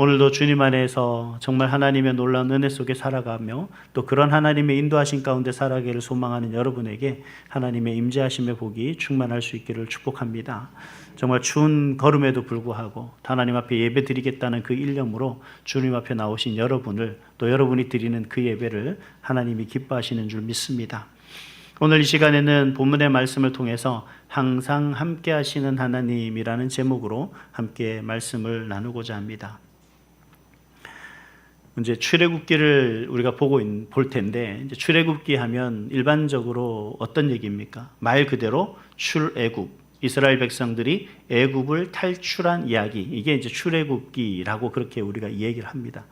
오늘도 주님 안에서 정말 하나님의 놀라운 은혜 속에 살아가며 또 그런 하나님의 인도하신 가운데 살아가기를 소망하는 여러분에게 하나님의 임재하심의 복이 충만할 수 있기를 축복합니다. 정말 추운 걸음에도 불구하고 하나님 앞에 예배 드리겠다는 그 일념으로 주님 앞에 나오신 여러분을 또 여러분이 드리는 그 예배를 하나님이 기뻐하시는 줄 믿습니다. 오늘 이 시간에는 본문의 말씀을 통해서 항상 함께 하시는 하나님이라는 제목으로 함께 말씀을 나누고자 합니다. 이제 출애굽기를 우리가 볼 텐데, 이제 출애굽기 하면 일반적으로 어떤 얘기입니까? 말 그대로 출애굽, 이스라엘 백성들이 애굽을 탈출한 이야기, 이게 이제 출애굽기라고 그렇게 우리가 이 얘기를 합니다.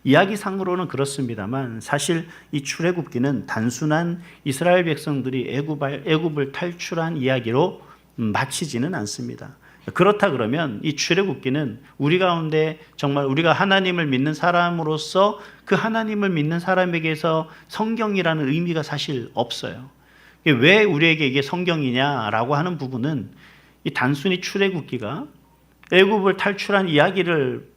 이야기상으로는 그렇습니다만 사실 이 출애굽기는 단순한 이스라엘 백성들이 애굽을 탈출한 이야기로 마치지는 않습니다. 그렇다 그러면 이 출애굽기는 우리 가운데 정말 우리가 하나님을 믿는 사람으로서 그 하나님을 믿는 사람에게서 성경이라는 의미가 사실 없어요. 왜 우리에게 이게 성경이냐라고 하는 부분은 이 단순히 출애굽기가 애굽을 탈출한 이야기를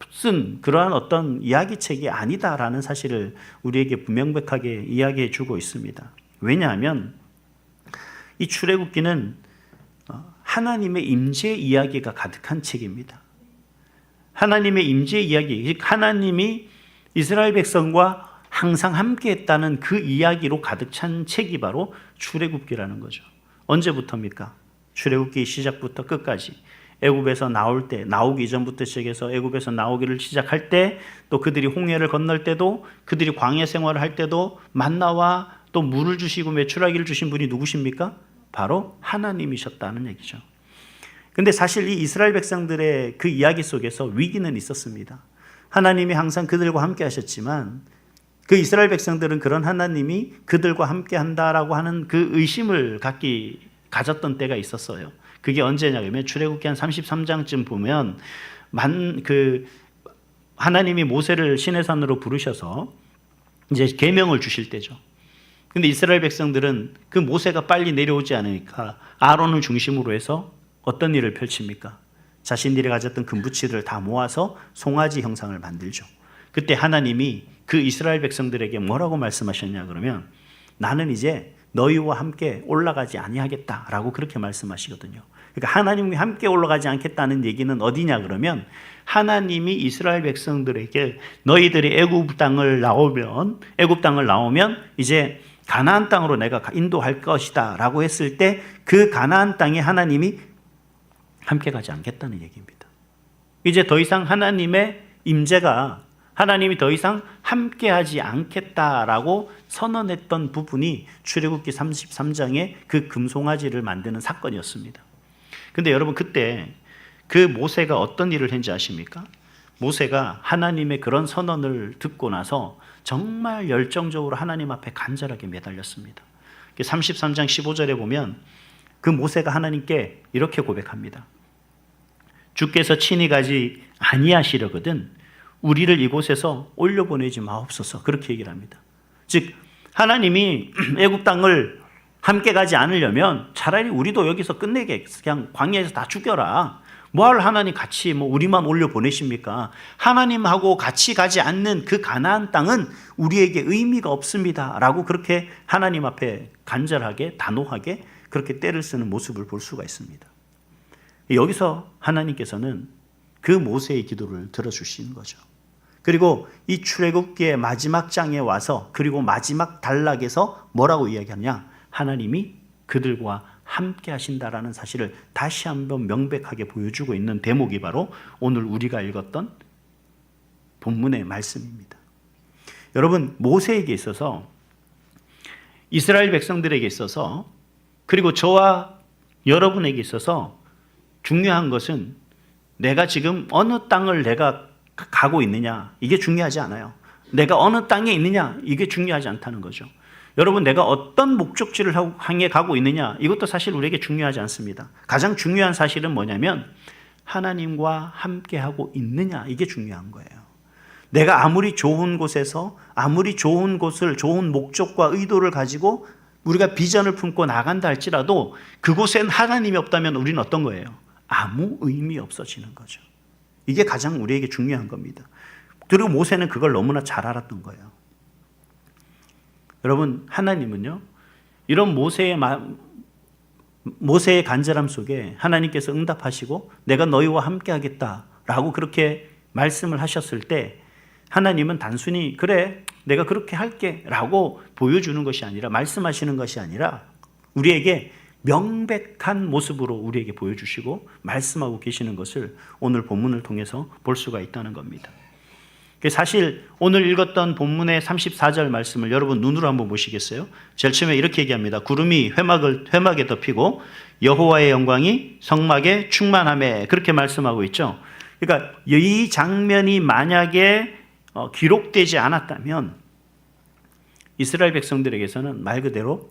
쓴 그러한 어떤 이야기책이 아니다라는 사실을 우리에게 명백하게 이야기해 주고 있습니다. 왜냐하면 이 출애굽기는 하나님의 임재 이야기가 가득한 책입니다. 하나님의 임재 이야기, 하나님이 이스라엘 백성과 항상 함께했다는 그 이야기로 가득 찬 책이 바로 출애굽기라는 거죠. 언제부터입니까? 출애굽기 시작부터 끝까지. 애굽에서 나올 때, 나오기 이전부터 시작해서 애굽에서 나오기를 시작할 때, 또 그들이 홍해를 건널 때도, 그들이 광야 생활을 할 때도 만나와 또 물을 주시고 메추라기를 주신 분이 누구십니까? 바로 하나님이셨다는 얘기죠. 근데 사실 이 이스라엘 백성들의 그 이야기 속에서 위기는 있었습니다. 하나님이 항상 그들과 함께 하셨지만 그 이스라엘 백성들은 그런 하나님이 그들과 함께 한다라고 하는 그 의심을 가졌던 때가 있었어요. 그게 언제냐면 출애굽기 한 33장쯤 보면 하나님이 모세를 시내산으로 부르셔서 이제 계명을 주실 때죠. 근데 이스라엘 백성들은 그 모세가 빨리 내려오지 않으니까 아론을 중심으로 해서 어떤 일을 펼칩니까? 자신들이 가졌던 금부치를 다 모아서 송아지 형상을 만들죠. 그때 하나님이 그 이스라엘 백성들에게 뭐라고 말씀하셨냐 그러면 나는 이제 너희와 함께 올라가지 아니하겠다라고 그렇게 말씀하시거든요. 그러니까 하나님과 함께 올라가지 않겠다는 얘기는 어디냐 그러면 하나님이 이스라엘 백성들에게 너희들이 애굽 땅을 나오면 이제 가나안 땅으로 내가 인도할 것이다 라고 했을 때 그 가나안 땅에 하나님이 함께 가지 않겠다는 얘기입니다. 이제 더 이상 하나님의 임재가 하나님이 더 이상 함께하지 않겠다라고 선언했던 부분이 출애굽기 33장의 그 금송아지를 만드는 사건이었습니다. 근데 여러분 그때 그 모세가 어떤 일을 했는지 아십니까? 모세가 하나님의 그런 선언을 듣고 나서 정말 열정적으로 하나님 앞에 간절하게 매달렸습니다. 33장 15절에 보면 그 모세가 하나님께 이렇게 고백합니다. 주께서 친히 가지 아니하시려거든 우리를 이곳에서 올려보내지 마옵소서. 그렇게 얘기를 합니다. 즉 하나님이 애굽 땅을 함께 가지 않으려면 차라리 우리도 여기서 끝내게 그냥 광야에서 다 죽여라. 뭘 하나님 같이 우리만 올려보내십니까? 하나님하고 같이 가지 않는 그 가나안 땅은 우리에게 의미가 없습니다 라고 그렇게 하나님 앞에 간절하게 단호하게 그렇게 때를 쓰는 모습을 볼 수가 있습니다. 여기서 하나님께서는 그 모세의 기도를 들어주시는 거죠. 그리고 이 출애굽기의 마지막 장에 와서 그리고 마지막 단락에서 뭐라고 이야기하냐? 하나님이 그들과 함께 하신다라는 사실을 다시 한번 명백하게 보여주고 있는 대목이 바로 오늘 우리가 읽었던 본문의 말씀입니다. 여러분 모세에게 있어서 이스라엘 백성들에게 있어서 그리고 저와 여러분에게 있어서 중요한 것은 내가 지금 어느 땅을 내가 가고 있느냐 이게 중요하지 않아요. 내가 어느 땅에 있느냐 이게 중요하지 않다는 거죠. 여러분 내가 어떤 목적지를 향해 가고 있느냐 이것도 사실 우리에게 중요하지 않습니다. 가장 중요한 사실은 뭐냐면 하나님과 함께하고 있느냐 이게 중요한 거예요. 내가 아무리 좋은 곳에서 아무리 좋은 곳을 좋은 목적과 의도를 가지고 우리가 비전을 품고 나간다 할지라도 그곳엔 하나님이 없다면 우리는 어떤 거예요? 아무 의미 없어지는 거죠. 이게 가장 우리에게 중요한 겁니다. 그리고 모세는 그걸 너무나 잘 알았던 거예요. 여러분, 하나님은요, 이런 모세의 간절함 속에 하나님께서 응답하시고 내가 너희와 함께 하겠다라고 그렇게 말씀을 하셨을 때 하나님은 단순히 그래 내가 그렇게 할게 라고 보여주는 것이 아니라, 말씀하시는 것이 아니라 우리에게 명백한 모습으로 우리에게 보여주시고 말씀하고 계시는 것을 오늘 본문을 통해서 볼 수가 있다는 겁니다. 사실 오늘 읽었던 본문의 34절 말씀을 여러분 눈으로 한번 보시겠어요? 제일 처음에 이렇게 얘기합니다. 구름이 회막에 덮이고 여호와의 영광이 성막에 충만하매, 그렇게 말씀하고 있죠. 그러니까 이 장면이 만약에 기록되지 않았다면 이스라엘 백성들에게서는 말 그대로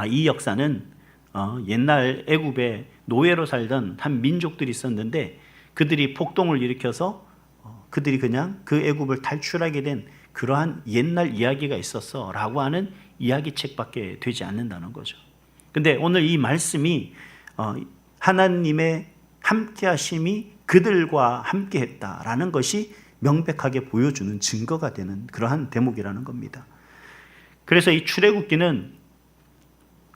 이 역사는 옛날 애굽에 노예로 살던 한 민족들이 있었는데 그들이 폭동을 일으켜서 그들이 그냥 그 애굽을 탈출하게 된 그러한 옛날 이야기가 있었어 라고 하는 이야기책밖에 되지 않는다는 거죠. 근데 오늘 이 말씀이 하나님의 함께하심이 그들과 함께했다라는 것이 명백하게 보여주는 증거가 되는 그러한 대목이라는 겁니다. 그래서 이 출애굽기는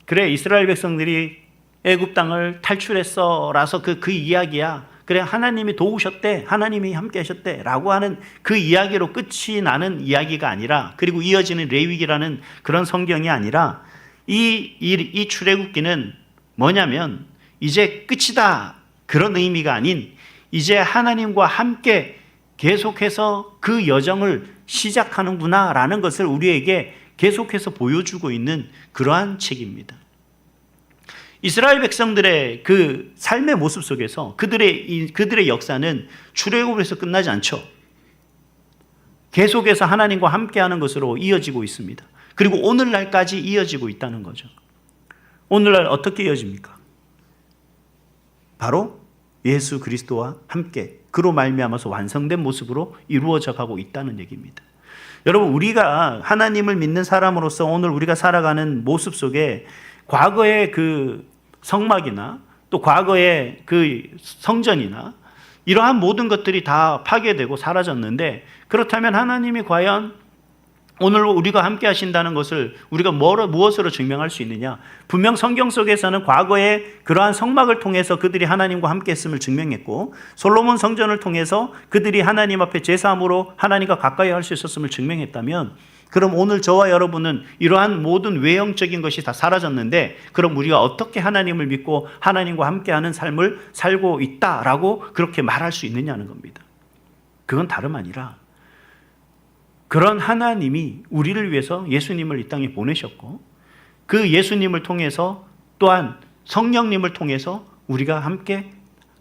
그래 이스라엘 백성들이 애굽 땅을 탈출했어 라서 그 이야기야, 그래 하나님이 도우셨대, 하나님이 함께 하셨대 라고 하는 그 이야기로 끝이 나는 이야기가 아니라, 그리고 이어지는 레위기라는 그런 성경이 아니라 이 출애굽기는 뭐냐면 이제 끝이다 그런 의미가 아닌, 이제 하나님과 함께 계속해서 그 여정을 시작하는구나 라는 것을 우리에게 계속해서 보여주고 있는 그러한 책입니다. 이스라엘 백성들의 그 삶의 모습 속에서 그들의 역사는 출애굽에서 끝나지 않죠. 계속해서 하나님과 함께하는 것으로 이어지고 있습니다. 그리고 오늘날까지 이어지고 있다는 거죠. 오늘날 어떻게 이어집니까? 바로 예수 그리스도와 함께 그로 말미암아서 완성된 모습으로 이루어져 가고 있다는 얘기입니다. 여러분, 우리가 하나님을 믿는 사람으로서 오늘 우리가 살아가는 모습 속에 과거의 그 성막이나 또 과거의 그 성전이나 이러한 모든 것들이 다 파괴되고 사라졌는데, 그렇다면 하나님이 과연 오늘 우리가 함께 하신다는 것을 우리가 무엇으로 증명할 수 있느냐? 분명 성경 속에서는 과거에 그러한 성막을 통해서 그들이 하나님과 함께 했음을 증명했고, 솔로몬 성전을 통해서 그들이 하나님 앞에 제사함으로 하나님과 가까이 할 수 있었음을 증명했다면, 그럼 오늘 저와 여러분은 이러한 모든 외형적인 것이 다 사라졌는데, 그럼 우리가 어떻게 하나님을 믿고 하나님과 함께하는 삶을 살고 있다라고 그렇게 말할 수 있느냐는 겁니다. 그건 다름 아니라 그런 하나님이 우리를 위해서 예수님을 이 땅에 보내셨고, 그 예수님을 통해서 또한 성령님을 통해서 우리가 함께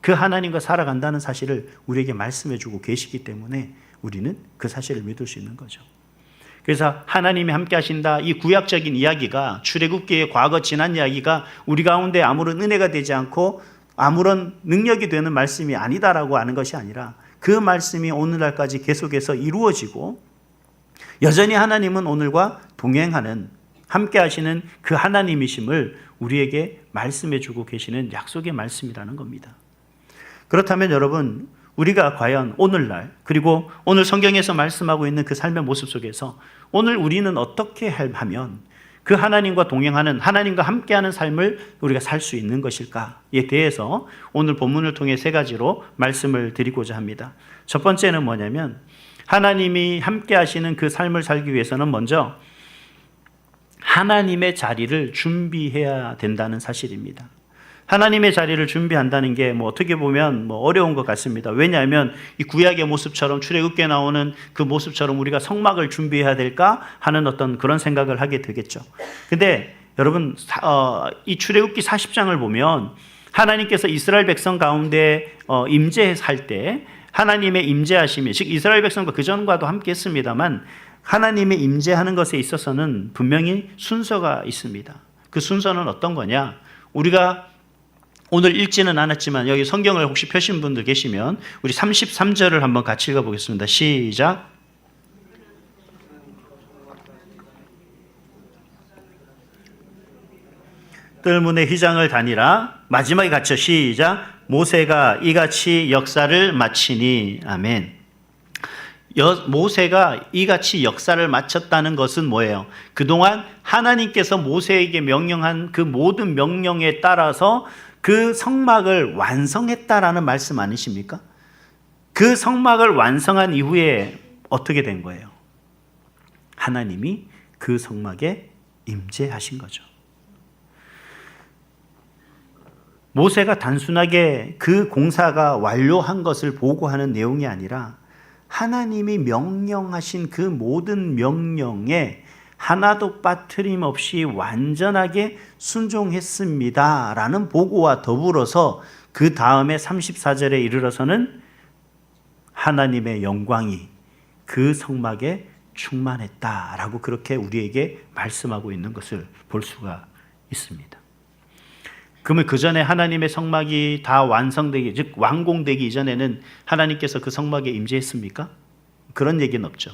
그 하나님과 살아간다는 사실을 우리에게 말씀해 주고 계시기 때문에 우리는 그 사실을 믿을 수 있는 거죠. 그래서 하나님이 함께 하신다, 이 구약적인 이야기가, 출애굽기의 과거 지난 이야기가 우리 가운데 아무런 은혜가 되지 않고 아무런 능력이 되는 말씀이 아니다라고 하는 것이 아니라, 그 말씀이 오늘날까지 계속해서 이루어지고 여전히 하나님은 오늘과 동행하는, 함께 하시는 그 하나님이심을 우리에게 말씀해 주고 계시는 약속의 말씀이라는 겁니다. 그렇다면 여러분, 우리가 과연 오늘날, 그리고 오늘 성경에서 말씀하고 있는 그 삶의 모습 속에서 오늘 우리는 어떻게 하면 그 하나님과 동행하는, 하나님과 함께하는 삶을 우리가 살 수 있는 것일까에 대해서 오늘 본문을 통해 세 가지로 말씀을 드리고자 합니다. 첫 번째는 뭐냐면, 하나님이 함께 하시는 그 삶을 살기 위해서는 먼저 하나님의 자리를 준비해야 된다는 사실입니다. 하나님의 자리를 준비한다는 게 어떻게 보면 어려운 것 같습니다. 왜냐하면 이 구약의 모습처럼, 출애굽기에 나오는 그 모습처럼 우리가 성막을 준비해야 될까 하는 어떤 그런 생각을 하게 되겠죠. 근데 여러분, 이 출애굽기 40장을 보면 하나님께서 이스라엘 백성 가운데 임재할 때 하나님의 임재하심이, 즉 이스라엘 백성과 그전과도 함께 했습니다만, 하나님의 임재하는 것에 있어서는 분명히 순서가 있습니다. 그 순서는 어떤 거냐? 우리가 오늘 읽지는 않았지만 여기 성경을 혹시 펴신 분들 계시면 우리 33절을 한번 같이 읽어보겠습니다. 시작. 뜰문의 휘장을 다니라. 마지막에 같이 시작. 모세가 이같이 역사를 마치니. 아멘. 모세가 이같이 역사를 마쳤다는 것은 뭐예요? 그동안 하나님께서 모세에게 명령한 그 모든 명령에 따라서 그 성막을 완성했다라는 말씀 아니십니까? 그 성막을 완성한 이후에 어떻게 된 거예요? 하나님이 그 성막에 임재하신 거죠. 모세가 단순하게 그 공사가 완료한 것을 보고하는 내용이 아니라 하나님이 명령하신 그 모든 명령에 하나도 빠트림 없이 완전하게 순종했습니다 라는 보고와 더불어서 그 다음에 34절에 이르러서는 하나님의 영광이 그 성막에 충만했다라고 그렇게 우리에게 말씀하고 있는 것을 볼 수가 있습니다. 그러면 그 전에 하나님의 성막이 다 완성되기, 즉 완공되기 이전에는 하나님께서 그 성막에 임재했습니까? 그런 얘기는 없죠.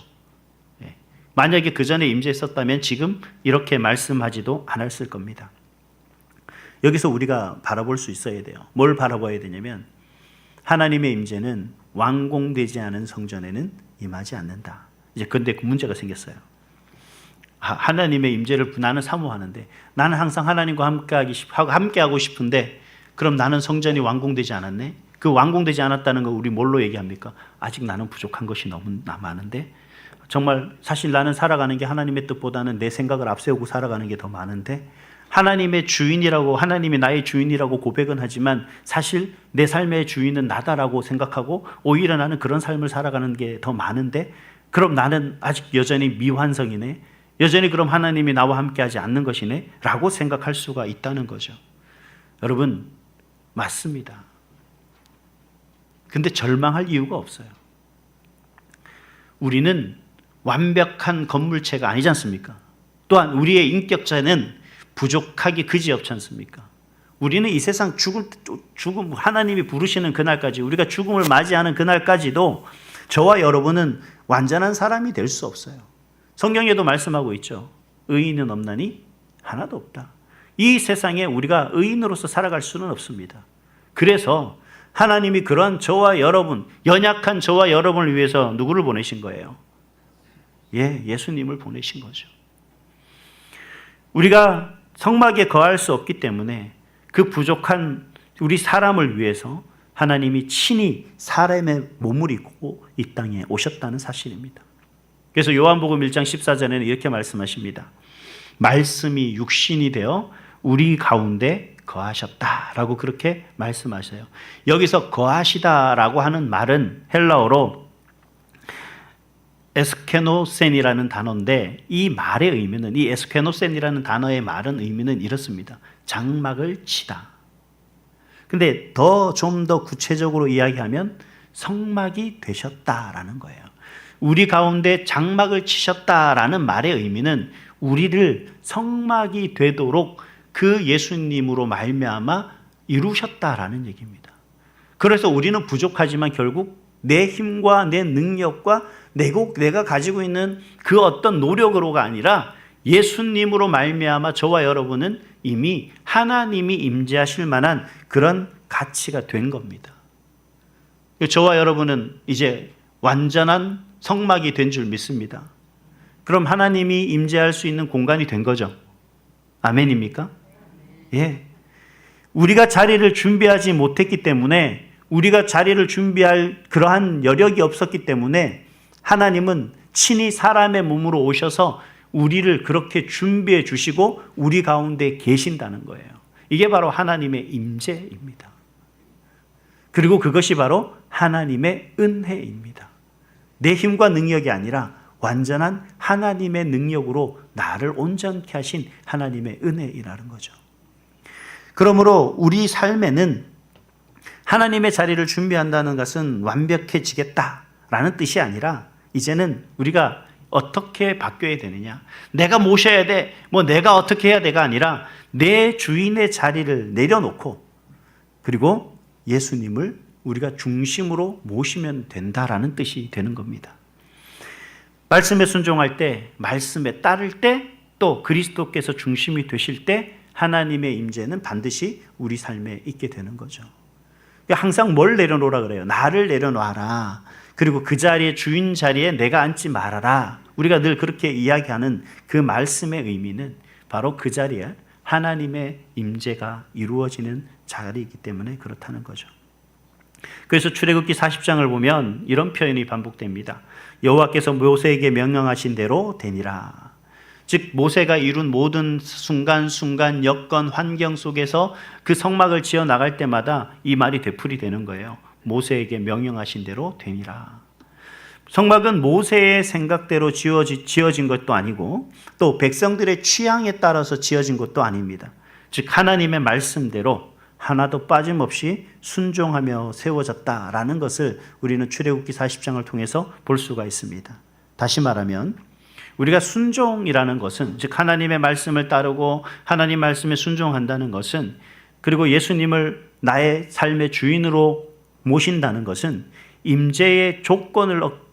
만약에 그 전에 임재했었다면 지금 이렇게 말씀하지도 않았을 겁니다. 여기서 우리가 바라볼 수 있어야 돼요. 뭘 바라봐야 되냐면 하나님의 임재는 완공되지 않은 성전에는 임하지 않는다. 이제 근데 그 문제가 생겼어요. 하나님의 임재를 나는 사모하는데 나는 항상 하나님과 함께하고 싶은데 그럼 나는 성전이 완공되지 않았네? 그 완공되지 않았다는 거 우리 뭘로 얘기합니까? 아직 나는 부족한 것이 너무 많은데 정말 사실 나는 살아가는 게 하나님의 뜻보다는 내 생각을 앞세우고 살아가는 게 더 많은데 하나님의 주인이라고 하나님이 나의 주인이라고 고백은 하지만 사실 내 삶의 주인은 나다라고 생각하고 오히려 나는 그런 삶을 살아가는 게 더 많은데 그럼 나는 아직 여전히 미완성이네. 여전히 그럼 하나님이 나와 함께하지 않는 것이네 라고 생각할 수가 있다는 거죠. 여러분 맞습니다. 근데 절망할 이유가 없어요. 우리는 완벽한 건물체가 아니지 않습니까? 또한 우리의 인격자는 부족하기 그지없지 않습니까? 우리는 이 세상 죽음 하나님이 부르시는 그날까지 우리가 죽음을 맞이하는 그날까지도 저와 여러분은 완전한 사람이 될 수 없어요. 성경에도 말씀하고 있죠. 의인은 없나니 하나도 없다. 이 세상에 우리가 의인으로서 살아갈 수는 없습니다. 그래서 하나님이 그런 저와 여러분, 연약한 저와 여러분을 위해서 누구를 보내신 거예요? 예수님을 보내신 거죠. 우리가 성막에 거할 수 없기 때문에 그 부족한 우리 사람을 위해서 하나님이 친히 사람의 몸을 입고 이 땅에 오셨다는 사실입니다. 그래서 요한복음 1장 14절에는 이렇게 말씀하십니다. 말씀이 육신이 되어 우리 가운데 거하셨다라고 그렇게 말씀하셔요. 여기서 거하시다라고 하는 말은 헬라어로 에스케노센이라는 단어인데 이 말의 의미는 이 에스케노센이라는 단어의 말은 의미는 이렇습니다. 장막을 치다. 근데 좀 더 구체적으로 이야기하면 성막이 되셨다라는 거예요. 우리 가운데 장막을 치셨다라는 말의 의미는 우리를 성막이 되도록 그 예수님으로 말미암아 이루셨다라는 얘기입니다. 그래서 우리는 부족하지만 결국 내 힘과 내 능력과 내가 가지고 있는 그 어떤 노력으로가 아니라 예수님으로 말미암아 저와 여러분은 이미 하나님이 임재하실 만한 그런 가치가 된 겁니다. 저와 여러분은 이제 완전한 성막이 된 줄 믿습니다. 그럼 하나님이 임재할 수 있는 공간이 된 거죠. 아멘입니까? 예. 우리가 자리를 준비하지 못했기 때문에 우리가 자리를 준비할 그러한 여력이 없었기 때문에 하나님은 친히 사람의 몸으로 오셔서 우리를 그렇게 준비해 주시고 우리 가운데 계신다는 거예요. 이게 바로 하나님의 임재입니다. 그리고 그것이 바로 하나님의 은혜입니다. 내 힘과 능력이 아니라 완전한 하나님의 능력으로 나를 온전케 하신 하나님의 은혜이라는 거죠. 그러므로 우리 삶에는 하나님의 자리를 준비한다는 것은 완벽해지겠다라는 뜻이 아니라 이제는 우리가 어떻게 바뀌어야 되느냐, 내가 모셔야 돼, 내가 어떻게 해야 돼가 아니라 내 주인의 자리를 내려놓고 그리고 예수님을 우리가 중심으로 모시면 된다라는 뜻이 되는 겁니다. 말씀에 순종할 때, 말씀에 따를 때, 또 그리스도께서 중심이 되실 때 하나님의 임재는 반드시 우리 삶에 있게 되는 거죠. 항상 뭘 내려놓으라 그래요? 나를 내려놔라. 그리고 그 자리에, 주인 자리에 내가 앉지 말아라. 우리가 늘 그렇게 이야기하는 그 말씀의 의미는 바로 그 자리에 하나님의 임재가 이루어지는 자리이기 때문에 그렇다는 거죠. 그래서 출애굽기 40장을 보면 이런 표현이 반복됩니다. 여호와께서 모세에게 명령하신 대로 되니라. 즉 모세가 이룬 모든 순간순간 여건 환경 속에서 그 성막을 지어 나갈 때마다 이 말이 되풀이되는 거예요. 모세에게 명령하신 대로 되니라. 성막은 모세의 생각대로 지어진 것도 아니고 또 백성들의 취향에 따라서 지어진 것도 아닙니다. 즉 하나님의 말씀대로 하나도 빠짐없이 순종하며 세워졌다라는 것을 우리는 출애굽기 40장을 통해서 볼 수가 있습니다. 다시 말하면 우리가 순종이라는 것은, 즉 하나님의 말씀을 따르고 하나님 말씀에 순종한다는 것은, 그리고 예수님을 나의 삶의 주인으로 모신다는 것은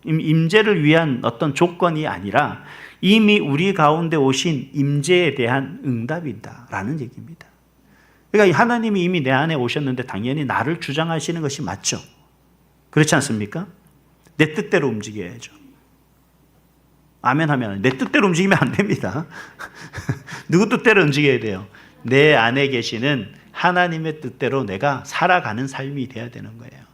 임재를 위한 어떤 조건이 아니라 이미 우리 가운데 오신 임재에 대한 응답이다라는 얘기입니다. 그러니까 하나님이 이미 내 안에 오셨는데 당연히 나를 주장하시는 것이 맞죠. 그렇지 않습니까? 내 뜻대로 움직여야죠. 아멘 하면 내 뜻대로 움직이면 안 됩니다. 누구 뜻대로 움직여야 돼요? 내 안에 계시는 하나님의 뜻대로 내가 살아가는 삶이 돼야 되는 거예요.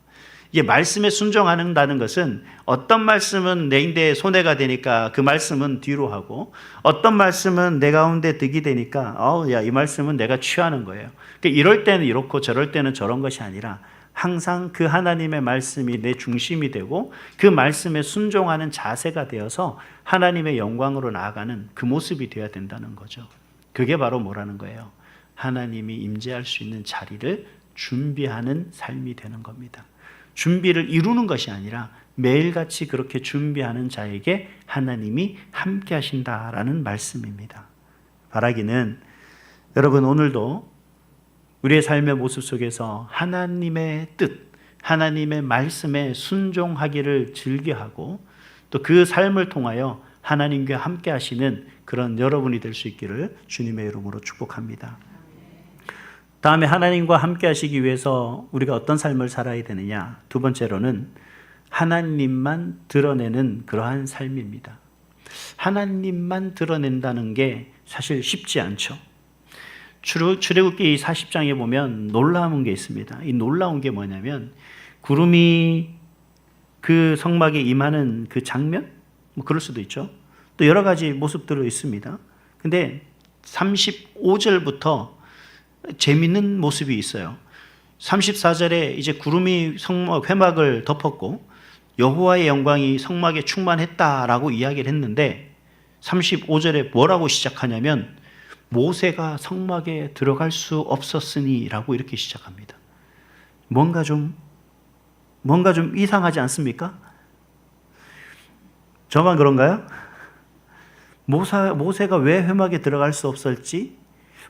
이게 말씀에 순종한다는 것은 어떤 말씀은 내 손해가 되니까 그 말씀은 뒤로 하고 어떤 말씀은 내 가운데 득이 되니까 이 말씀은 내가 취하는 거예요. 그러니까 이럴 때는 이렇고 저럴 때는 저런 것이 아니라 항상 그 하나님의 말씀이 내 중심이 되고 그 말씀에 순종하는 자세가 되어서 하나님의 영광으로 나아가는 그 모습이 되어야 된다는 거죠. 그게 바로 뭐라는 거예요? 하나님이 임재할 수 있는 자리를 준비하는 삶이 되는 겁니다. 준비를 이루는 것이 아니라 매일같이 그렇게 준비하는 자에게 하나님이 함께 하신다라는 말씀입니다. 바라기는 여러분 오늘도 우리의 삶의 모습 속에서 하나님의 뜻, 하나님의 말씀에 순종하기를 즐겨하고 또 그 삶을 통하여 하나님과 함께 하시는 그런 여러분이 될 수 있기를 주님의 이름으로 축복합니다. 다음에 하나님과 함께 하시기 위해서 우리가 어떤 삶을 살아야 되느냐? 두 번째로는 하나님만 드러내는 그러한 삶입니다. 하나님만 드러낸다는 게 사실 쉽지 않죠. 출애굽기 40장에 보면 놀라운 게 있습니다. 이 놀라운 게 뭐냐면 구름이 그 성막에 임하는 그 장면? 뭐 그럴 수도 있죠. 또 여러 가지 모습들이 있습니다. 근데 35절부터 재밌는 모습이 있어요. 34절에 이제 구름이 성막 회막을 덮었고 여호와의 영광이 성막에 충만했다라고 이야기를 했는데 35절에 뭐라고 시작하냐면 모세가 성막에 들어갈 수 없었으니라고 이렇게 시작합니다. 뭔가 좀 이상하지 않습니까? 저만 그런가요? 모세가 왜 회막에 들어갈 수 없었지?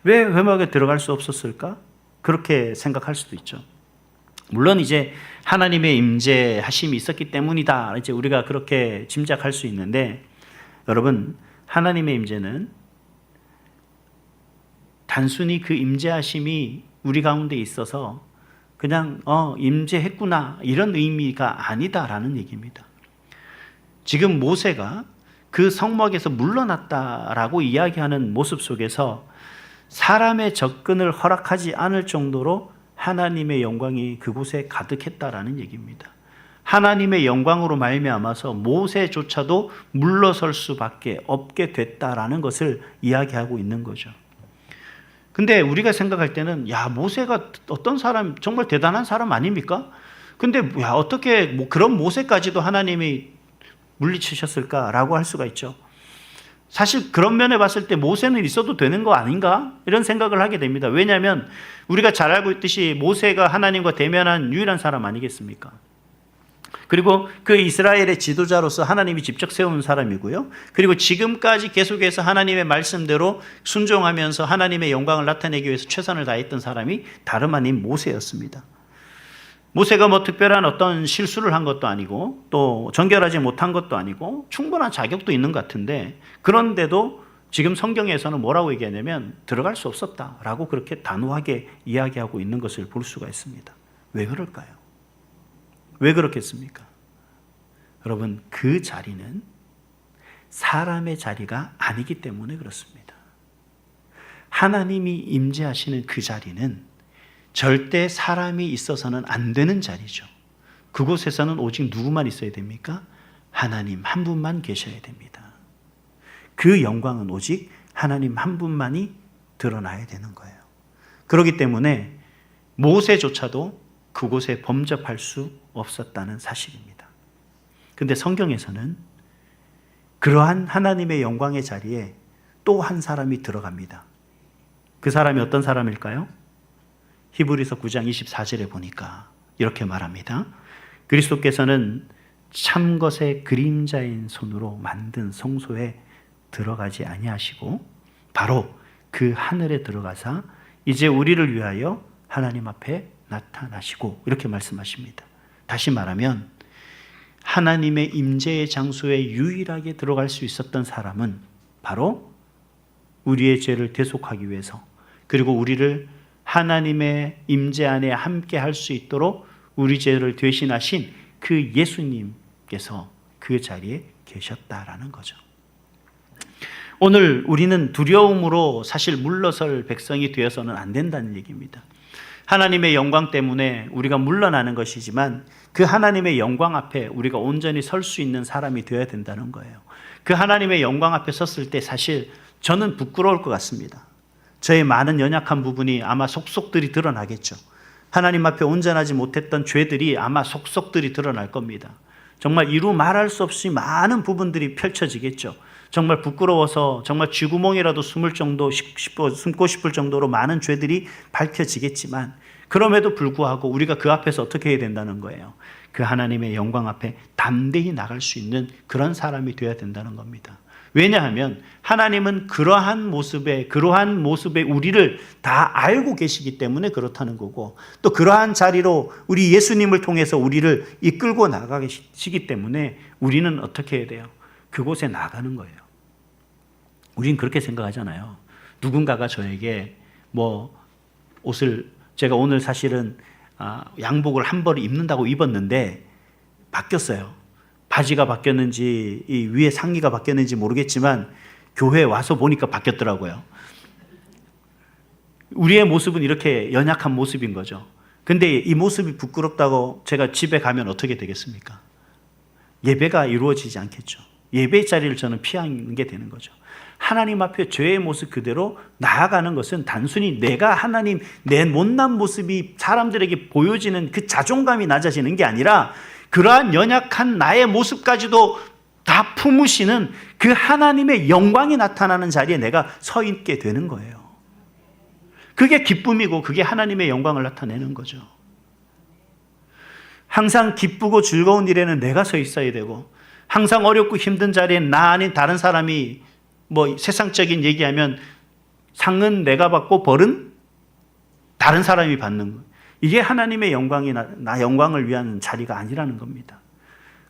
왜 회막에 들어갈 수 없었을까? 그렇게 생각할 수도 있죠. 물론 이제 하나님의 임재하심이 있었기 때문이다. 이제 우리가 그렇게 짐작할 수 있는데 여러분 하나님의 임재는 단순히 그 임재하심이 우리 가운데 있어서 그냥 임재했구나 이런 의미가 아니다라는 얘기입니다. 지금 모세가 그 성막에서 물러났다라고 이야기하는 모습 속에서 사람의 접근을 허락하지 않을 정도로 하나님의 영광이 그곳에 가득했다라는 얘기입니다. 하나님의 영광으로 말미암아서 모세조차도 물러설 수밖에 없게 됐다라는 것을 이야기하고 있는 거죠. 근데 우리가 생각할 때는 모세가 어떤 사람 정말 대단한 사람 아닙니까? 근데 어떻게 그런 모세까지도 하나님이 물리치셨을까라고 할 수가 있죠. 사실 그런 면에 봤을 때 모세는 있어도 되는 거 아닌가? 이런 생각을 하게 됩니다. 왜냐하면 우리가 잘 알고 있듯이 모세가 하나님과 대면한 유일한 사람 아니겠습니까? 그리고 그 이스라엘의 지도자로서 하나님이 직접 세운 사람이고요. 그리고 지금까지 계속해서 하나님의 말씀대로 순종하면서 하나님의 영광을 나타내기 위해서 최선을 다했던 사람이 다름 아닌 모세였습니다. 모세가 특별한 어떤 실수를 한 것도 아니고 또 정결하지 못한 것도 아니고 충분한 자격도 있는 것 같은데 그런데도 지금 성경에서는 뭐라고 얘기하냐면 들어갈 수 없었다라고 그렇게 단호하게 이야기하고 있는 것을 볼 수가 있습니다. 왜 그럴까요? 왜 그렇겠습니까? 여러분, 그 자리는 사람의 자리가 아니기 때문에 그렇습니다. 하나님이 임재하시는 그 자리는 절대 사람이 있어서는 안 되는 자리죠. 그곳에서는 오직 누구만 있어야 됩니까? 하나님 한 분만 계셔야 됩니다. 그 영광은 오직 하나님 한 분만이 드러나야 되는 거예요. 그렇기 때문에 모세조차도 그곳에 범접할 수 없었다는 사실입니다. 그런데 성경에서는 그러한 하나님의 영광의 자리에 또 한 사람이 들어갑니다. 그 사람이 어떤 사람일까요? 히브리서 9장 24절에 보니까 이렇게 말합니다. 그리스도께서는 참것의 그림자인 손으로 만든 성소에 들어가지 아니하시고 바로 그 하늘에 들어가사 이제 우리를 위하여 하나님 앞에 나타나시고 이렇게 말씀하십니다. 다시 말하면 하나님의 임재의 장소에 유일하게 들어갈 수 있었던 사람은 바로 우리의 죄를 대속하기 위해서, 그리고 우리를 하나님의 임재 안에 함께 할 수 있도록 우리 죄를 대신하신 그 예수님께서 그 자리에 계셨다라는 거죠. 오늘 우리는 두려움으로 사실 물러설 백성이 되어서는 안 된다는 얘기입니다. 하나님의 영광 때문에 우리가 물러나는 것이지만 그 하나님의 영광 앞에 우리가 온전히 설 수 있는 사람이 되어야 된다는 거예요. 그 하나님의 영광 앞에 섰을 때 사실 저는 부끄러울 것 같습니다. 저의 많은 연약한 부분이 아마 속속들이 드러나겠죠. 하나님 앞에 온전하지 못했던 죄들이 아마 속속들이 드러날 겁니다. 정말 이루 말할 수 없이 많은 부분들이 펼쳐지겠죠. 정말 부끄러워서 정말 쥐구멍이라도 숨고 싶을 정도로 많은 죄들이 밝혀지겠지만 그럼에도 불구하고 우리가 그 앞에서 어떻게 해야 된다는 거예요? 그 하나님의 영광 앞에 담대히 나갈 수 있는 그런 사람이 되어야 된다는 겁니다. 왜냐하면 하나님은 그러한 모습에 우리를 다 알고 계시기 때문에 그렇다는 거고, 또 그러한 자리로 우리 예수님을 통해서 우리를 이끌고 나가시기 때문에 우리는 어떻게 해야 돼요? 그곳에 나가는 거예요. 우린 그렇게 생각하잖아요. 누군가가 저에게 옷을, 제가 오늘 사실은 양복을 한 벌 입는다고 입었는데 바뀌었어요. 바지가 바뀌었는지 이 위에 상의가 바뀌었는지 모르겠지만 교회에 와서 보니까 바뀌었더라고요. 우리의 모습은 이렇게 연약한 모습인 거죠. 근데 이 모습이 부끄럽다고 제가 집에 가면 어떻게 되겠습니까? 예배가 이루어지지 않겠죠. 예배의 자리를 저는 피하는 게 되는 거죠. 하나님 앞에 죄의 모습 그대로 나아가는 것은 단순히 내가 하나님, 내 못난 모습이 사람들에게 보여지는 그 자존감이 낮아지는 게 아니라 그러한 연약한 나의 모습까지도 다 품으시는 그 하나님의 영광이 나타나는 자리에 내가 서 있게 되는 거예요. 그게 기쁨이고 그게 하나님의 영광을 나타내는 거죠. 항상 기쁘고 즐거운 일에는 내가 서 있어야 되고, 항상 어렵고 힘든 자리에 나 아닌 다른 사람이 세상적인 얘기하면 상은 내가 받고 벌은 다른 사람이 받는 거예요. 이게 하나님의 영광이 나 영광을 위한 자리가 아니라는 겁니다.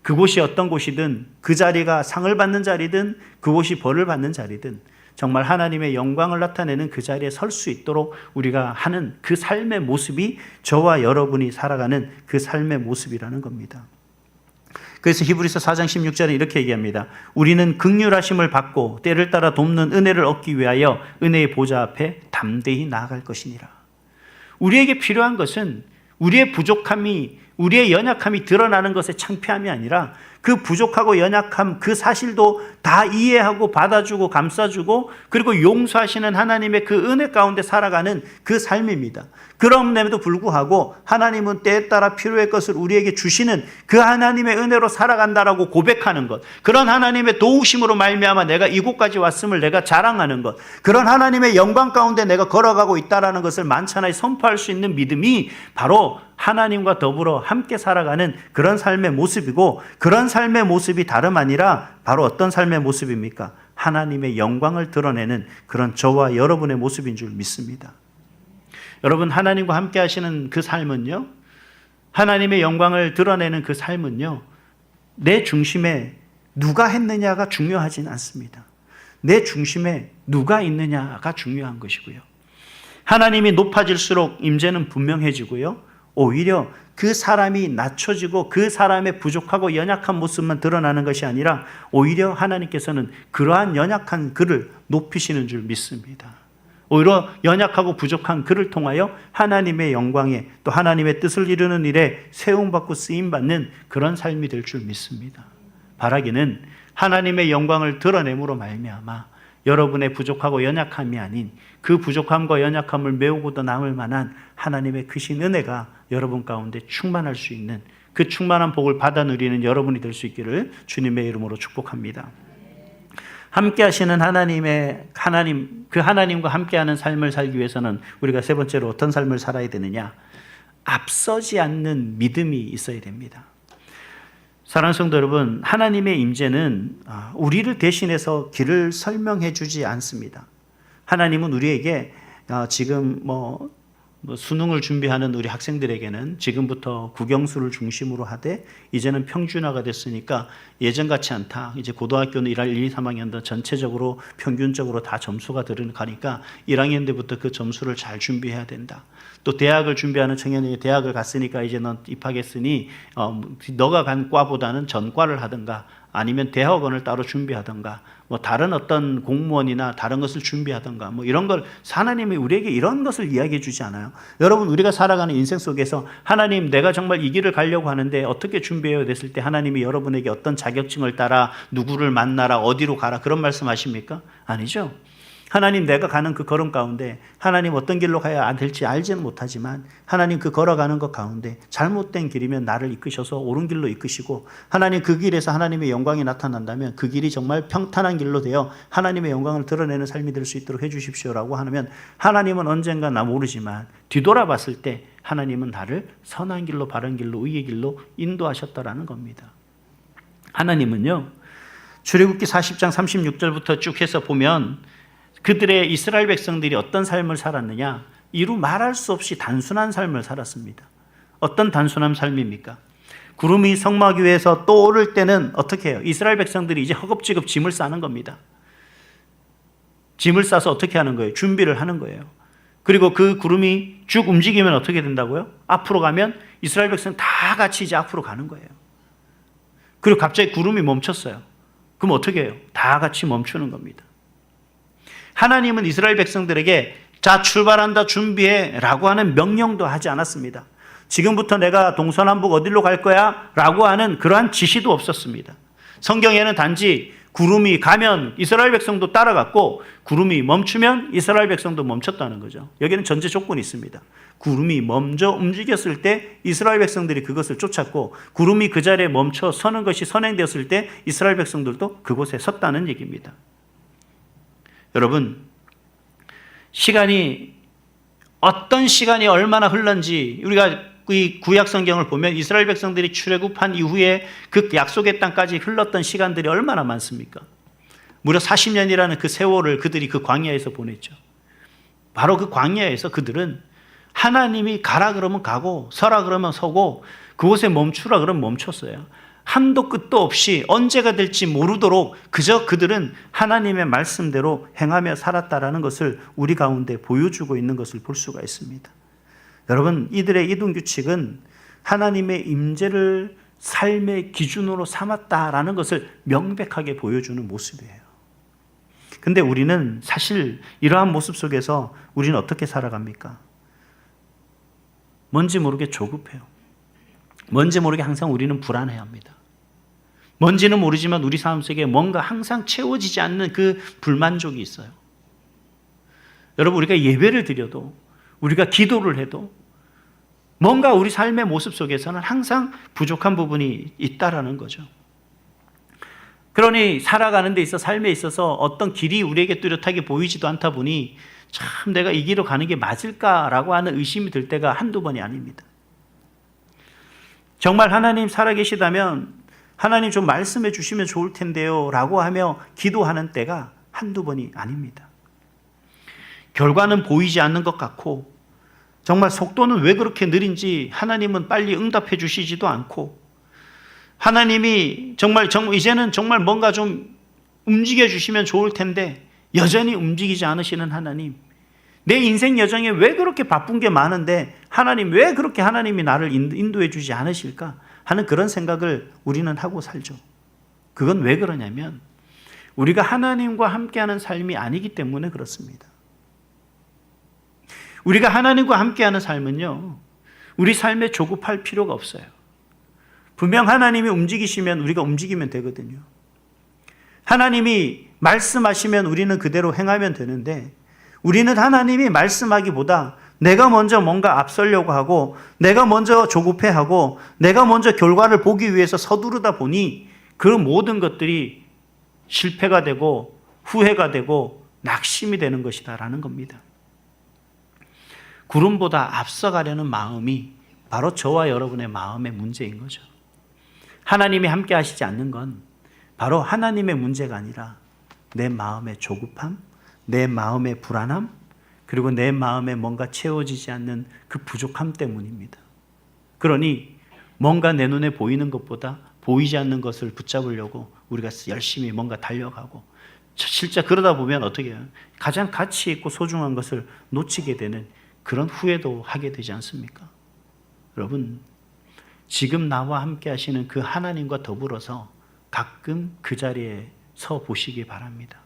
그곳이 어떤 곳이든, 그 자리가 상을 받는 자리든 그곳이 벌을 받는 자리든 정말 하나님의 영광을 나타내는 그 자리에 설 수 있도록 우리가 하는 그 삶의 모습이 저와 여러분이 살아가는 그 삶의 모습이라는 겁니다. 그래서 히브리서 4장 16절에 이렇게 얘기합니다. 우리는 긍휼하심을 받고 때를 따라 돕는 은혜를 얻기 위하여 은혜의 보좌 앞에 담대히 나아갈 것이니라. 우리에게 필요한 것은 우리의 부족함이, 우리의 연약함이 드러나는 것의 창피함이 아니라 그 부족하고 연약함, 그 사실도 다 이해하고 받아주고 감싸주고 그리고 용서하시는 하나님의 그 은혜 가운데 살아가는 그 삶입니다. 그럼에도 불구하고 하나님은 때에 따라 필요의 것을 우리에게 주시는 그 하나님의 은혜로 살아간다라고 고백하는 것, 그런 하나님의 도우심으로 말미암아 내가 이곳까지 왔음을 내가 자랑하는 것, 그런 하나님의 영광 가운데 내가 걸어가고 있다라는 것을 만찬하에 선포할 수 있는 믿음이 바로 하나님과 더불어 함께 살아가는 그런 삶의 모습이고, 그런 삶의 모습이 다름 아니라 바로 어떤 삶의 모습입니까? 하나님의 영광을 드러내는 그런 저와 여러분의 모습인 줄 믿습니다. 여러분, 하나님과 함께 하시는 그 삶은요, 하나님의 영광을 드러내는 그 삶은요, 내 중심에 누가 했느냐가 중요하진 않습니다. 내 중심에 누가 있느냐가 중요한 것이고요. 하나님이 높아질수록 임재는 분명해지고요, 오히려 그 사람이 낮춰지고 그 사람의 부족하고 연약한 모습만 드러나는 것이 아니라 오히려 하나님께서는 그러한 연약한 그를 높이시는 줄 믿습니다. 오히려 연약하고 부족한 그를 통하여 하나님의 영광에 또 하나님의 뜻을 이루는 일에 세움받고 쓰임받는 그런 삶이 될 줄 믿습니다. 바라기는 하나님의 영광을 드러냄으로 말미암아 여러분의 부족하고 연약함이 아닌 그 부족함과 연약함을 메우고도 남을 만한 하나님의 크신 은혜가 여러분 가운데 충만할 수 있는 그 충만한 복을 받아 누리는 여러분이 될 수 있기를 주님의 이름으로 축복합니다. 함께 하시는 그 하나님과 함께하는 삶을 살기 위해서는 우리가 세 번째로 어떤 삶을 살아야 되느냐? 앞서지 않는 믿음이 있어야 됩니다. 사랑하는 성도 여러분, 하나님의 임재는 우리를 대신해서 길을 설명해 주지 않습니다. 하나님은 우리에게 지금 수능을 준비하는 우리 학생들에게는 지금부터 국영수를 중심으로 하되 이제는 평준화가 됐으니까 예전 같지 않다. 이제 고등학교는 1, 2, 3학년도 전체적으로 평균적으로 다 점수가 들어가니까 1학년 때부터 그 점수를 잘 준비해야 된다. 또 대학을 준비하는 청년이 대학을 갔으니까 이제 넌 입학했으니 너가 간 과보다는 전과를 하든가 아니면 대학원을 따로 준비하든가 다른 어떤 공무원이나 다른 것을 준비하든가 이런 걸 하나님이 우리에게 이런 것을 이야기해 주지 않아요. 여러분, 우리가 살아가는 인생 속에서 하나님, 내가 정말 이 길을 가려고 하는데 어떻게 준비해야 됐을 때 하나님이 여러분에게 어떤 자격증을 따라 누구를 만나라, 어디로 가라 그런 말씀 하십니까? 아니죠. 하나님, 내가 가는 그 걸음 가운데 하나님 어떤 길로 가야 될지 알지는 못하지만 하나님 그 걸어가는 것 가운데 잘못된 길이면 나를 이끄셔서 옳은 길로 이끄시고 하나님 그 길에서 하나님의 영광이 나타난다면 그 길이 정말 평탄한 길로 되어 하나님의 영광을 드러내는 삶이 될 수 있도록 해주십시오라고 하면 하나님은 언젠가 나 모르지만 뒤돌아봤을 때 하나님은 나를 선한 길로, 바른 길로, 의의 길로 인도하셨다라는 겁니다. 하나님은요, 출애굽기 40장 36절부터 쭉 해서 보면 그들의 이스라엘 백성들이 어떤 삶을 살았느냐? 이루 말할 수 없이 단순한 삶을 살았습니다. 어떤 단순한 삶입니까? 구름이 성막 위에서 또 오를 때는 어떻게 해요? 이스라엘 백성들이 이제 허겁지겁 짐을 싸는 겁니다. 짐을 싸서 어떻게 하는 거예요? 준비를 하는 거예요. 그리고 그 구름이 쭉 움직이면 어떻게 된다고요? 앞으로 가면 이스라엘 백성 다 같이 이제 앞으로 가는 거예요. 그리고 갑자기 구름이 멈췄어요. 그럼 어떻게 해요? 다 같이 멈추는 겁니다. 하나님은 이스라엘 백성들에게 자, 출발한다, 준비해 라고 하는 명령도 하지 않았습니다. 지금부터 내가 동서남북 어디로 갈 거야 라고 하는 그러한 지시도 없었습니다. 성경에는 단지 구름이 가면 이스라엘 백성도 따라갔고 구름이 멈추면 이스라엘 백성도 멈췄다는 거죠. 여기는 전제 조건이 있습니다. 구름이 먼저 움직였을 때 이스라엘 백성들이 그것을 쫓았고 구름이 그 자리에 멈춰 서는 것이 선행되었을 때 이스라엘 백성들도 그곳에 섰다는 얘기입니다. 여러분, 어떤 시간이 얼마나 흘렀는지 우리가 이 구약 성경을 보면 이스라엘 백성들이 출애굽한 이후에 그 약속의 땅까지 흘렀던 시간들이 얼마나 많습니까? 무려 40년이라는 그 세월을 그들이 그 광야에서 보냈죠. 바로 그 광야에서 그들은 하나님이 가라 그러면 가고 서라 그러면 서고 그곳에 멈추라 그러면 멈췄어요. 한도 끝도 없이 언제가 될지 모르도록 그저 그들은 하나님의 말씀대로 행하며 살았다라는 것을 우리 가운데 보여주고 있는 것을 볼 수가 있습니다. 여러분, 이들의 이동규칙은 하나님의 임재를 삶의 기준으로 삼았다라는 것을 명백하게 보여주는 모습이에요. 근데 우리는 사실 이러한 모습 속에서 우리는 어떻게 살아갑니까? 뭔지 모르게 조급해요. 뭔지 모르게 항상 우리는 불안해합니다. 뭔지는 모르지만 우리 삶 속에 뭔가 항상 채워지지 않는 그 불만족이 있어요. 여러분, 우리가 예배를 드려도 우리가 기도를 해도 뭔가 우리 삶의 모습 속에서는 항상 부족한 부분이 있다라는 거죠. 그러니 살아가는 데 있어 삶에 있어서 어떤 길이 우리에게 뚜렷하게 보이지도 않다 보니 참 내가 이 길로 가는 게 맞을까라고 하는 의심이 들 때가 한두 번이 아닙니다. 정말 하나님 살아계시다면 하나님 좀 말씀해 주시면 좋을 텐데요 라고 하며 기도하는 때가 한두 번이 아닙니다. 결과는 보이지 않는 것 같고 정말 속도는 왜 그렇게 느린지 하나님은 빨리 응답해 주시지도 않고 하나님이 정말 이제는 정말 뭔가 좀 움직여 주시면 좋을 텐데 여전히 움직이지 않으시는 하나님, 내 인생 여정에 왜 그렇게 바쁜 게 많은데 하나님 왜 그렇게 하나님이 나를 인도해 주지 않으실까 하는 그런 생각을 우리는 하고 살죠. 그건 왜 그러냐면 우리가 하나님과 함께하는 삶이 아니기 때문에 그렇습니다. 우리가 하나님과 함께하는 삶은요, 우리 삶에 조급할 필요가 없어요. 분명 하나님이 움직이시면 우리가 움직이면 되거든요. 하나님이 말씀하시면 우리는 그대로 행하면 되는데, 우리는 하나님이 말씀하기보다 내가 먼저 뭔가 앞서려고 하고, 내가 먼저 조급해하고, 내가 먼저 결과를 보기 위해서 서두르다 보니 그 모든 것들이 실패가 되고 후회가 되고 낙심이 되는 것이다라는 겁니다. 구름보다 앞서가려는 마음이 바로 저와 여러분의 마음의 문제인 거죠. 하나님이 함께 하시지 않는 건 바로 하나님의 문제가 아니라 내 마음의 조급함, 내 마음의 불안함, 그리고 내 마음에 뭔가 채워지지 않는 그 부족함 때문입니다. 그러니 뭔가 내 눈에 보이는 것보다 보이지 않는 것을 붙잡으려고 우리가 열심히 뭔가 달려가고, 실제 그러다 보면 어떻게 해요? 가장 가치 있고 소중한 것을 놓치게 되는 그런 후회도 하게 되지 않습니까? 여러분, 지금 나와 함께 하시는 그 하나님과 더불어서 가끔 그 자리에 서 보시기 바랍니다.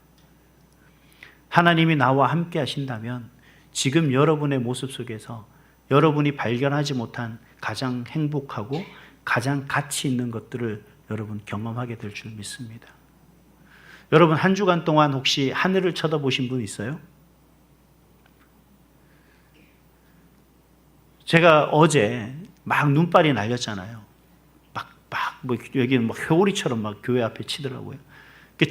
하나님이 나와 함께 하신다면 지금 여러분의 모습 속에서 여러분이 발견하지 못한 가장 행복하고 가장 가치 있는 것들을 여러분 경험하게 될 줄 믿습니다. 여러분, 한 주간 동안 혹시 하늘을 쳐다보신 분 있어요? 제가 어제 막 눈발이 날렸잖아요. 뭐 여기는 막 회오리처럼 막 교회 앞에 치더라고요.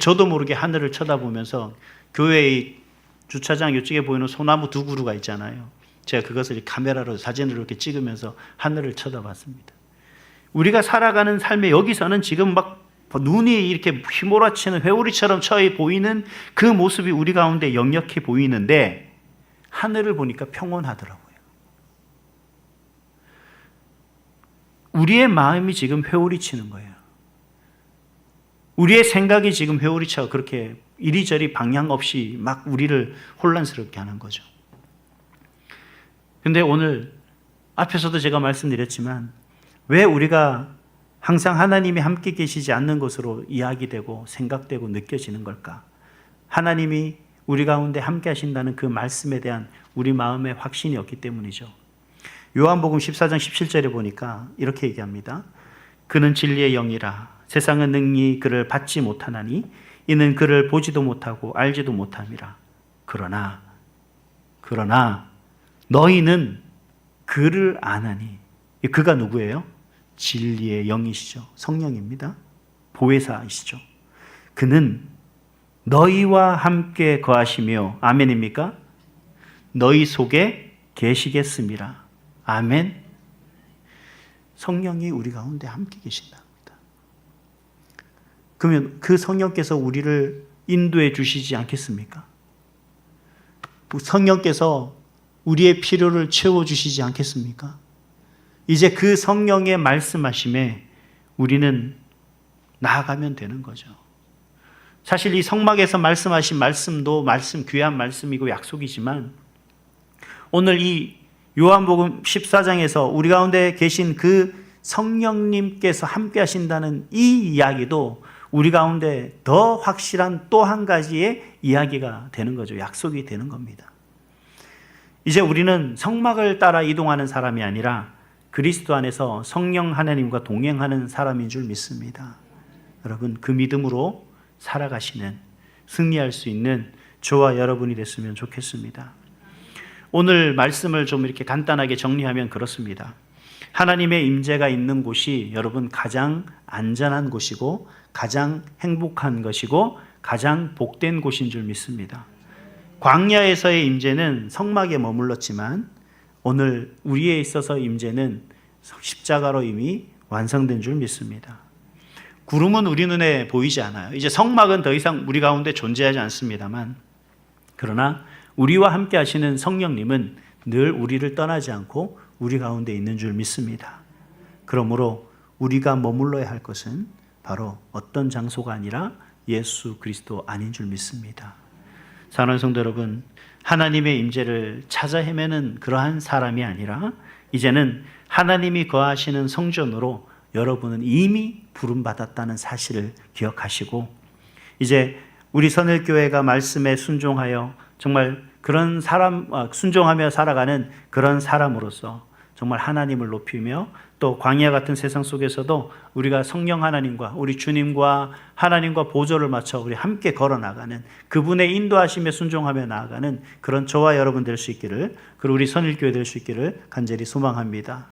저도 모르게 하늘을 쳐다보면서 교회의 주차장 이쪽에 보이는 소나무 두 그루가 있잖아요. 제가 그것을 카메라로 사진으로 이렇게 찍으면서 하늘을 쳐다봤습니다. 우리가 살아가는 삶에 여기서는 지금 막 눈이 이렇게 휘몰아치는 회오리처럼 처해 보이는 그 모습이 우리 가운데 역력해 보이는데 하늘을 보니까 평온하더라고요. 우리의 마음이 지금 회오리치는 거예요. 우리의 생각이 지금 회오리쳐서 그렇게 이리저리 방향 없이 막 우리를 혼란스럽게 하는 거죠. 그런데 오늘 앞에서도 제가 말씀드렸지만 왜 우리가 항상 하나님이 함께 계시지 않는 것으로 이야기되고 생각되고 느껴지는 걸까? 하나님이 우리 가운데 함께 하신다는 그 말씀에 대한 우리 마음의 확신이 없기 때문이죠. 요한복음 14장 17절에 보니까 이렇게 얘기합니다. 그는 진리의 영이라 세상은 능히 그를 받지 못하나니 이는 그를 보지도 못하고 알지도 못함이라. 그러나 너희는 그를 아나니. 그가 누구예요? 진리의 영이시죠. 성령입니다. 보혜사이시죠. 그는 너희와 함께 거하시며, 아멘입니까? 너희 속에 계시겠습니다. 아멘. 성령이 우리 가운데 함께 계신답니다. 그러면 그 성령께서 우리를 인도해 주시지 않겠습니까? 성령께서 우리의 필요를 채워주시지 않겠습니까? 이제 그 성령의 말씀하심에 우리는 나아가면 되는 거죠. 사실 이 성막에서 말씀하신 말씀도 귀한 말씀이고 약속이지만 오늘 이 요한복음 14장에서 우리 가운데 계신 그 성령님께서 함께 하신다는 이 이야기도 우리 가운데 더 확실한 또 한 가지의 이야기가 되는 거죠. 약속이 되는 겁니다. 이제 우리는 성막을 따라 이동하는 사람이 아니라 그리스도 안에서 성령 하나님과 동행하는 사람인 줄 믿습니다. 여러분, 그 믿음으로 살아가시는, 승리할 수 있는 저와 여러분이 됐으면 좋겠습니다. 오늘 말씀을 좀 이렇게 간단하게 정리하면 그렇습니다. 하나님의 임재가 있는 곳이 여러분 가장 안전한 곳이고 가장 행복한 것이고 가장 복된 곳인 줄 믿습니다. 광야에서의 임재는 성막에 머물렀지만 오늘 우리에 있어서 임재는 십자가로 이미 완성된 줄 믿습니다. 구름은 우리 눈에 보이지 않아요. 이제 성막은 더 이상 우리 가운데 존재하지 않습니다만, 그러나 우리와 함께 하시는 성령님은 늘 우리를 떠나지 않고 우리 가운데 있는 줄 믿습니다. 그러므로 우리가 머물러야 할 것은 바로 어떤 장소가 아니라 예수 그리스도 아닌 줄 믿습니다. 사랑하는 성도 여러분, 하나님의 임재를 찾아 헤매는 그러한 사람이 아니라 이제는 하나님이 거하시는 성전으로 여러분은 이미 부름받았다는 사실을 기억하시고, 이제 우리 선일교회가 말씀에 순종하여 정말 그런 사람, 순종하며 살아가는 그런 사람으로서 정말 하나님을 높이며, 또 광야 같은 세상 속에서도 우리가 성령 하나님과 우리 주님과 하나님과 보조를 맞춰 우리 함께 걸어 나가는, 그분의 인도하심에 순종하며 나아가는 그런 저와 여러분 될 수 있기를, 그리고 우리 선일교회 될 수 있기를 간절히 소망합니다.